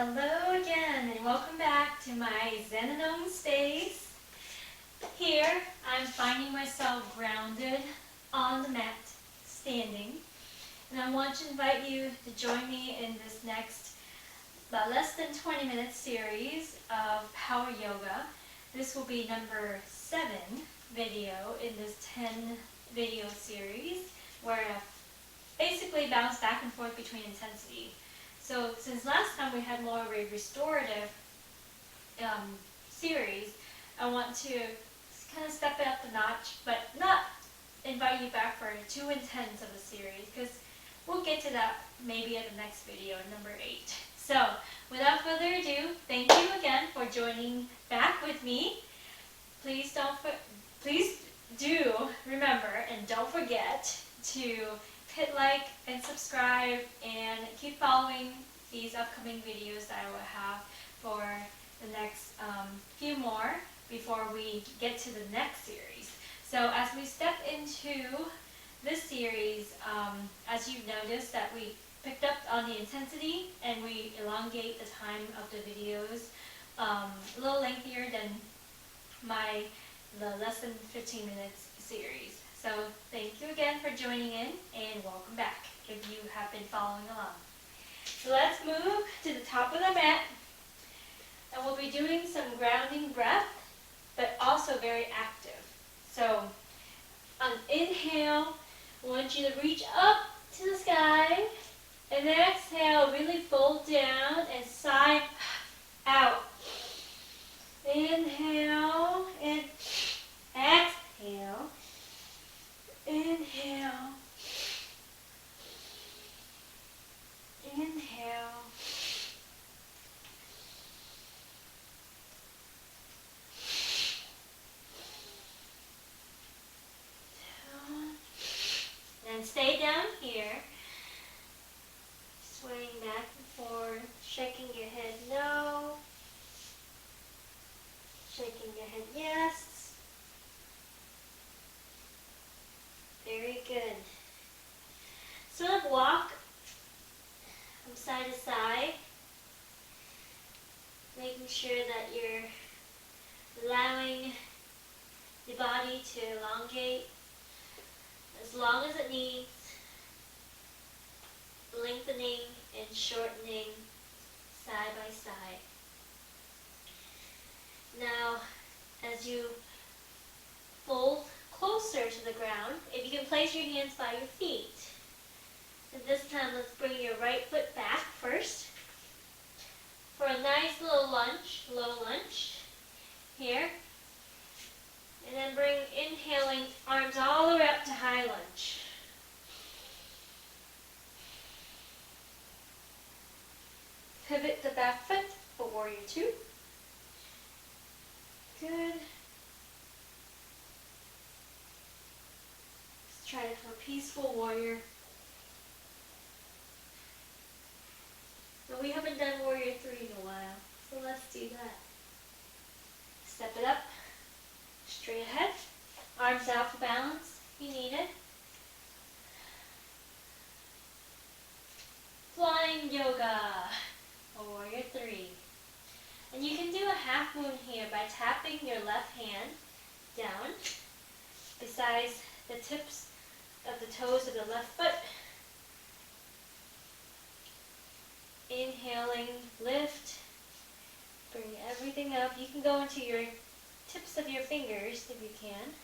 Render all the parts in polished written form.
Hello again and welcome back to my Zen space. Here I'm finding myself grounded on the mat, standing, and I want to invite you to join me in this next about less than 20-minute series of power yoga. This will be number 7 video in this 10 video series where I basically bounce back and forth between intensity. So since last time we had more of a restorative series, I want to kind of step it up a notch, but not invite you back for too intense of a series, because we'll get to that maybe at the next video, number 8. So without further ado, thank you again for joining back with me. Please do remember and don't forget to hit like and subscribe and keep following these upcoming videos that I will have for the next few more before we get to the next series. So as we step into this series, as you've noticed that we picked up on the intensity and we elongate the time of the videos a little lengthier than the less than 15 minutes series. So thank you again for joining in and welcome back if you have been following along. So let's move to the top of the mat, and we'll be doing some grounding breath, but also very active. So on inhale, I want you to reach up to the sky, and then exhale, really fold down and sigh out. Inhale and exhale. Inhale. Inhale. Down. And stay down here. Swaying back and forth, shaking your head no. Shaking your head yes. Very good. Sort of walk from side to side, making sure that you're allowing the body to elongate as long as it needs, lengthening and shortening side by side. Now, as you fold closer to the ground, if you can place your hands by your feet. And this time, let's bring your right foot back first for a nice little lunge, low lunge here. And then bring inhaling arms all the way up to high lunge. Pivot the back foot for warrior 2. Good. Try it for peaceful warrior. But we haven't done warrior 3 in a while, so let's do that. Step it up, straight ahead, arms out for balance if you need it. Flying yoga, warrior 3. And you can do a half moon here by tapping your left hand down besides the tips of the toes of the left foot. Inhaling, lift, bring everything up. You can go into your tips of your fingers if you can.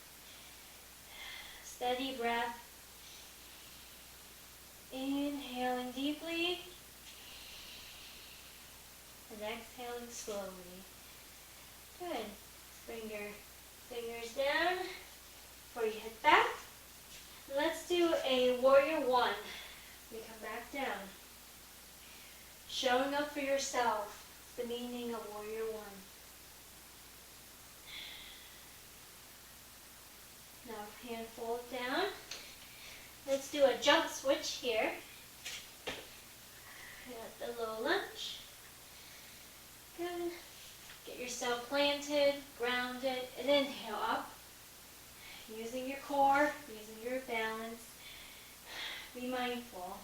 Steady breath. Inhaling deeply and exhaling slowly. Good. Bring your fingers down before you head back. Let's do a warrior 1. We come back down. Showing up for yourself, the meaning of warrior 1. Now hand fold down. Let's do a jump switch here. At the low lunge. Good. Get yourself planted, grounded, and inhale up. Using your core, using your balance. Be mindful.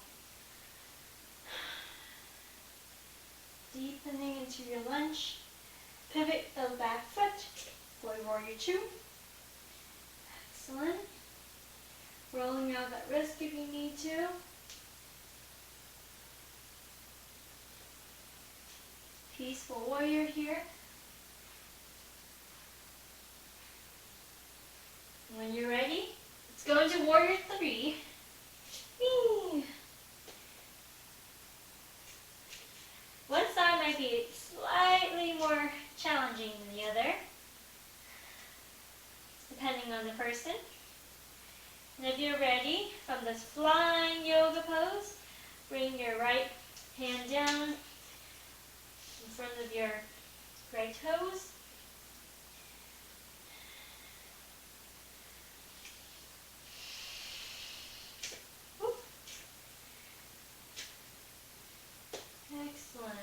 Deepening into your lunge. Pivot the back foot. Forward warrior 2. Excellent. Rolling out that wrist if you need to. Peaceful warrior here. When you're ready, let's go into warrior 3. Whee! One side might be slightly more challenging than the other, depending on the person. And if you're ready, from this flying yoga pose, bring your right hand down in front of your right toes. Whoop. Excellent.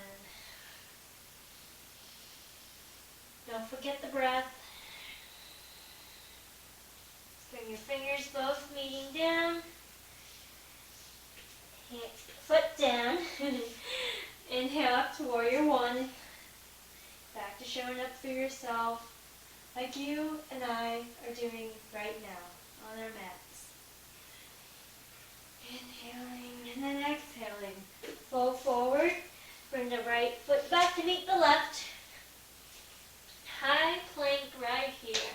Don't forget the breath. Bring your fingers both meeting down. Foot down. Inhale up to warrior 1. Back to showing up for yourself like you and I are doing right now on our mats. Inhaling and then exhaling. Fold forward. Bring the right foot back to meet the left. High plank right here.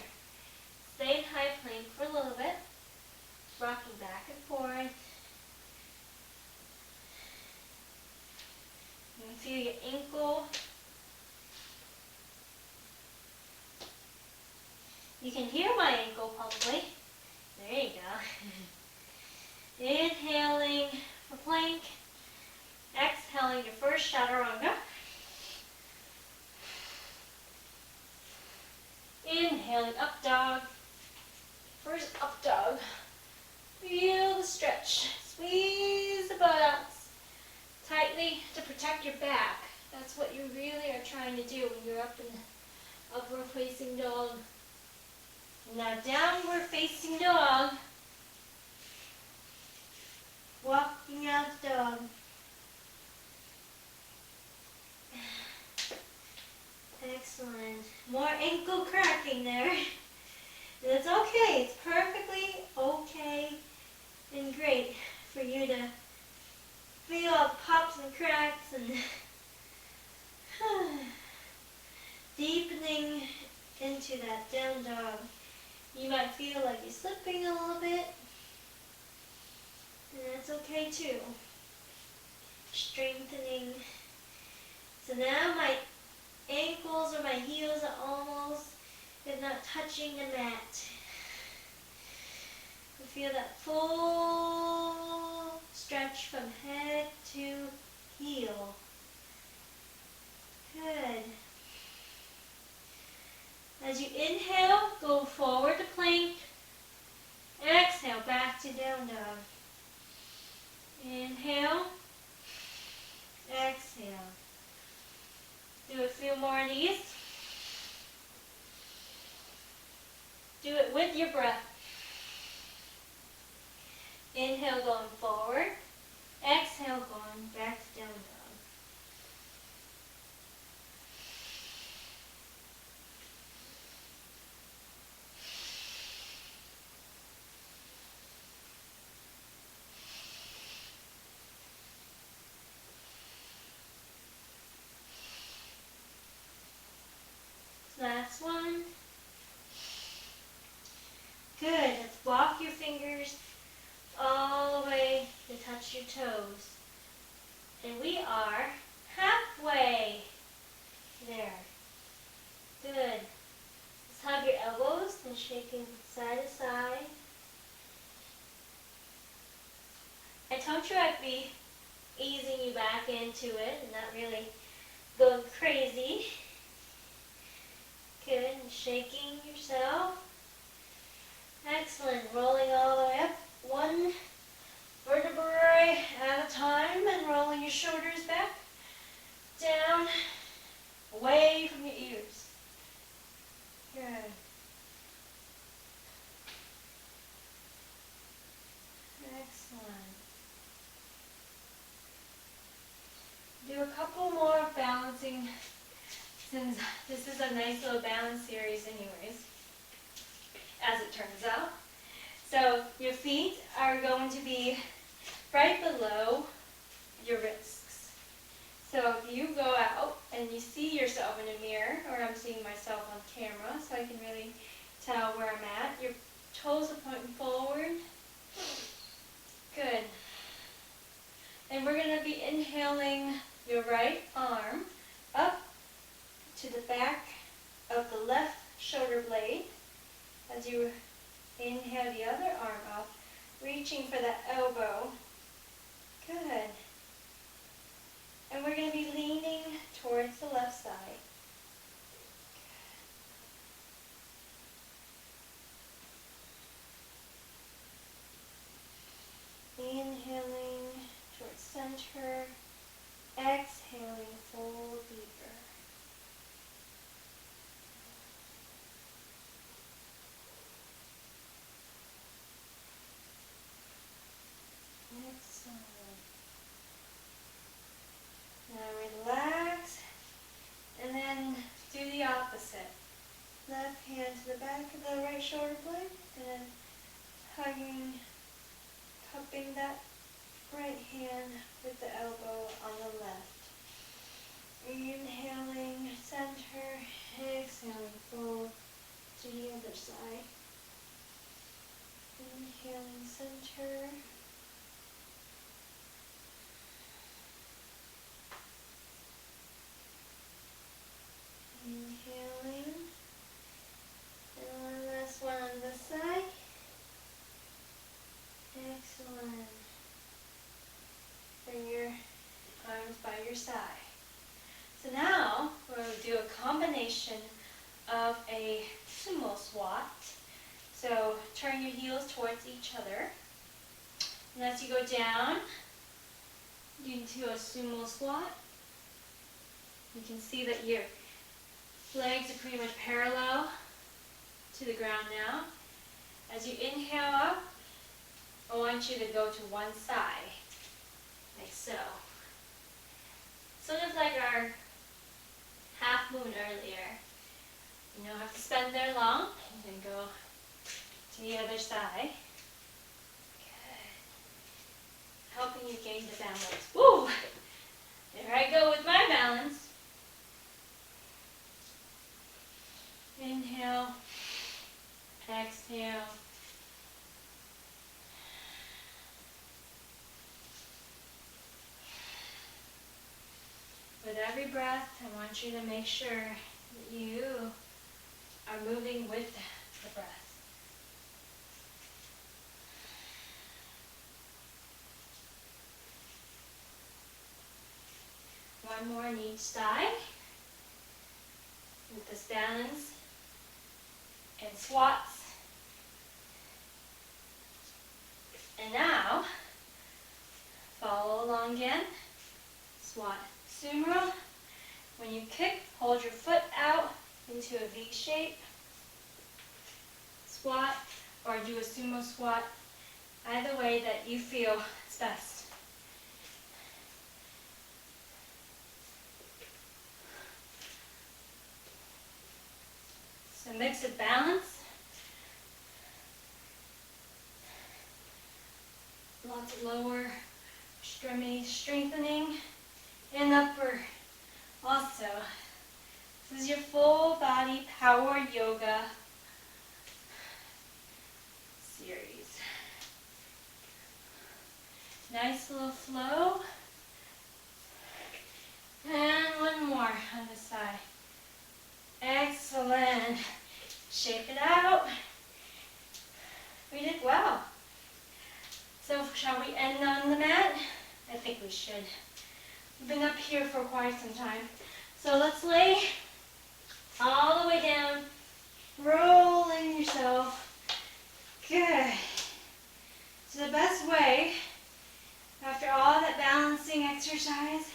Stay in high plank for a little bit. Rocking back and forth. You can feel your ankle. You can hear my ankle probably. There you go. Inhaling for plank. Exhaling your first chaturanga. Inhaling up dog. First up dog. Feel the stretch. Squeeze the buttocks tightly to protect your back. That's what you really are trying to do when you're up in upward facing dog. Now downward facing dog. Walking out dog. Excellent. More ankle cracking there. That's okay. It's perfectly okay and great for you to feel pops and cracks and deepening into that down dog. You might feel like you're slipping a little bit, and that's okay too. Strengthening. So now my ankles or my heels are almost, if not touching the mat. You feel that full stretch from head to heel. Good. As you inhale, go forward to plank. Exhale, back to down dog. Inhale. Exhale. Do a few more of these. Do it with your breath. Inhale, going forward. Exhale, going back to down dog. Last one. Good. Let's walk your fingers all the way to touch your toes. And we are halfway. There. Good. Let's hug your elbows and shaking side to side. I told you I'd be easing you back into it and not really going crazy. Good, and shaking yourself. Excellent, rolling all the way up, one vertebrae at a time, and rolling your shoulders back, down, away from your ears. Good. Excellent. Do a couple more balance balancing, since this is a nice little balance series anyways, as it turns out. So your feet are going to be right below your wrists. So if you go out and you see yourself in a mirror, or I'm seeing myself on camera so I can really tell where I'm at, your toes are pointing forward. Good. And we're going to be inhaling your right arm up to the back of the left shoulder blade as you inhale the other arm up, reaching for that elbow. Good. And we're going to be leaning towards the left side. Inhaling towards center, exhaling, fold deeper. Excellent. Now relax, and then do the opposite. Left hand to the back of the right shoulder blade, and then hugging, cupping that right hand with the elbow on the left. Inhaling, center, exhaling, fold to the other side. Inhaling, center. Inhaling. And one last one on this side. Excellent. Bring your arms by your side. So now we're going to do a combination of a sumo squat. So turn your heels towards each other. And as you go down into a sumo squat, you can see that your legs are pretty much parallel to the ground now. As you inhale up, I want you to go to one side, like so. Sort of like our half moon earlier. You don't have to spend there long. You can go to the other side. Good. Helping you gain the balance. Woo! There I go with my balance. Inhale. Exhale. With every breath, I want you to make sure that you are moving with the breath. One more on each side. With this balance and squats. And now, follow along again. Squat sumo. When you kick, hold your foot out into a V shape. Squat or do a sumo squat. Either way that you feel is best. So mix of balance. Lots of lower extremity strengthening and upper also. This is your full body power yoga series. Nice little flow. And one more on this side. Excellent. Shape it out. We did well. So shall we end on the mat? I think we should. We've been up here for quite some time. So let's lay all the way down, rolling yourself. Good. So the best way, after all that balancing exercise,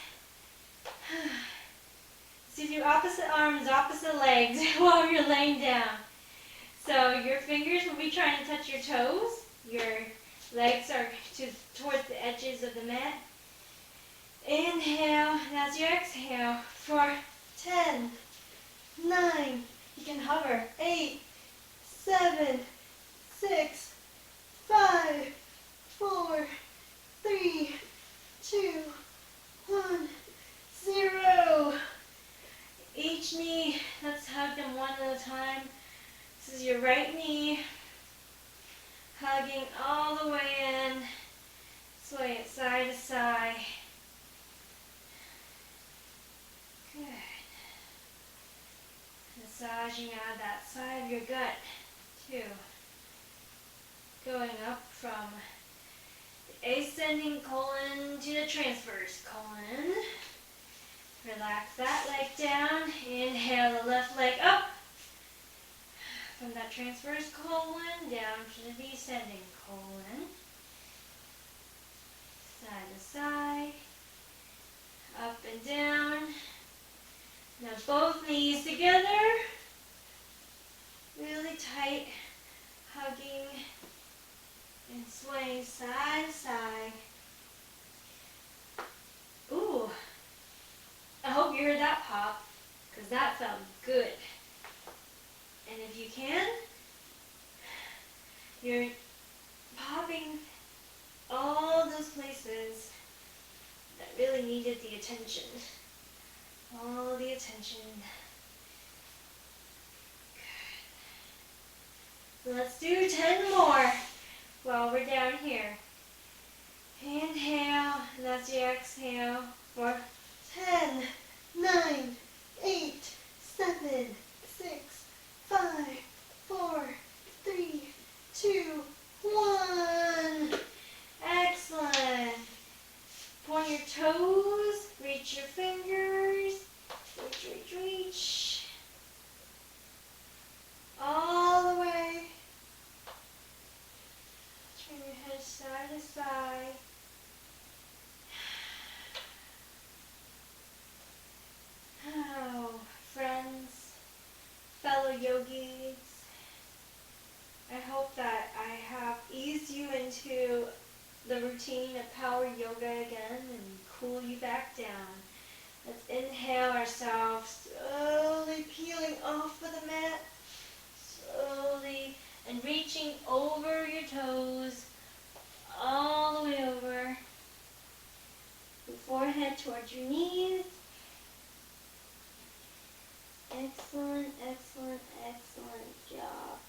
is to do opposite arms, opposite legs while you're laying down. So your fingers will be trying to touch your toes. Your legs are towards the edges of the mat. Inhale, that's your exhale for 10, 9, you can hover, 8, 7, 6, 5, 4, 3, 2, 1, 0. Each knee, let's hug them one at a time. This is your right knee, hugging all the way in, sway it side to side. Good. Massaging out that side of your gut, too. Going up from the ascending colon to the transverse colon. Relax that leg down. Inhale the left leg up. From that transverse colon down to the descending colon. Side to side. Up and down. Now both knees together. Really tight. Hugging and swaying side to side. Ooh. I hope you heard that pop, because that felt good. And if you can, you're popping all those places that really needed the attention. All the attention. Good. Let's do 10 more while we're down here. Inhale, that's your exhale for 10, 9, 8, 7, 6, 5, 4, 3, 2, 1. Excellent. Point your toes, reach your fingers, reach. All the way. Turn your head side to side. Oh, friends, fellow yogis, I hope that I have eased you into the routine of power yoga again and cool you back down. Let's inhale ourselves, slowly peeling off of the mat, slowly, and reaching over your toes, all the way over, the forehead towards your knees. Excellent, excellent, excellent job.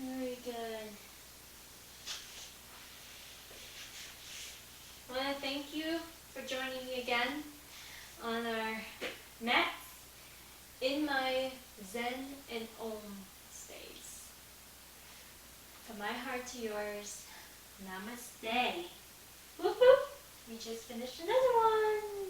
Very good. I want to thank you for joining me again on our mats in my Zen and Om space. From my heart to yours, namaste. Whoop whoop. We just finished another one.